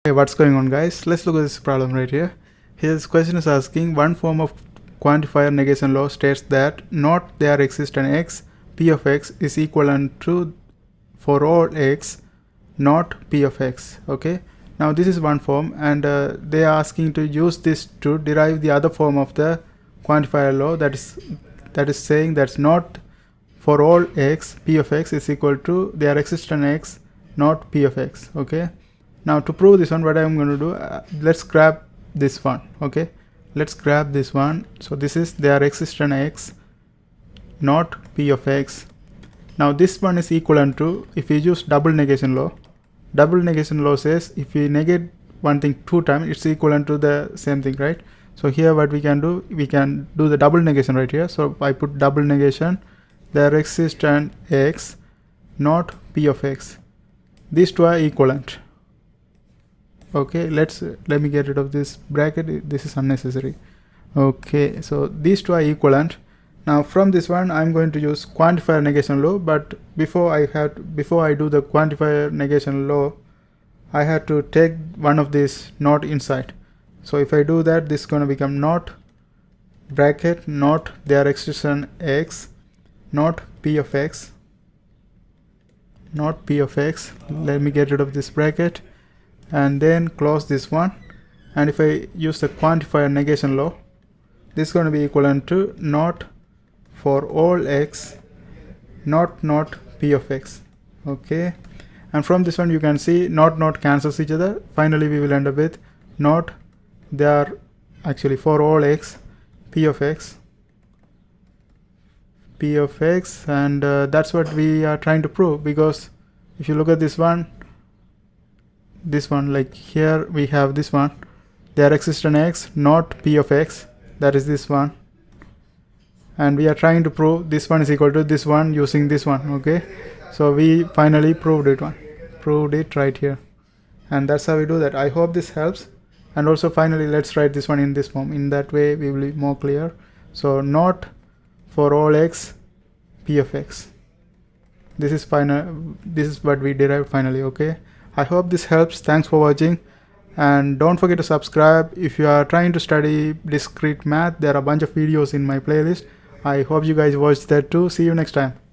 Hey, what's going on, guys? Let's look at this problem right here. Here this question is asking, one form of quantifier negation law states that not there exists an x, p of x is equivalent to for all x not p of x. Okay, now this is one form, and they are asking to use this to derive the other form of the quantifier law, that is saying that's not for all x, p of x is equal to there exists an x not p of x. Okay, now to prove this one, what I'm going to do, let's grab this one. Okay, let's grab this one. So this is there exists an x not p of x. Now this one is equivalent to, if we use double negation law says if we negate one thing two times, it's equivalent to the same thing, right? So here what we can do the double negation right here. So I put double negation, there exists an x not p of x. These two are equivalent. Okay, let me get rid of this bracket, this is unnecessary. Okay, so these two are equivalent. Now from this one I'm going to use quantifier negation law, but before I do the quantifier negation law, I had to take one of these not inside. So if I do that, this is going to become not bracket not there exists an x not p of x, not p of x. Let me get rid of this bracket and then close this one. And if I use the quantifier negation law, this is going to be equivalent to not for all x not p of x. Okay, and from this one you can see not cancels each other. Finally we will end up with not there actually for all x p of x, and that's what we are trying to prove. Because if you look at this one, like here we have this one, there exists an x not p of x, that is this one, and we are trying to prove this one is equal to this one using this one. Okay, so we finally proved it right here, and that's how we do that. I hope this helps. And also finally let's write this one in this form, in that way we will be more clear. So not for all x p of x, this is what we derived finally. Okay, I hope this helps. Thanks for watching, and don't forget to subscribe. If you are trying to study discrete math, there are a bunch of videos in my playlist. I hope you guys watch that too. See you next time.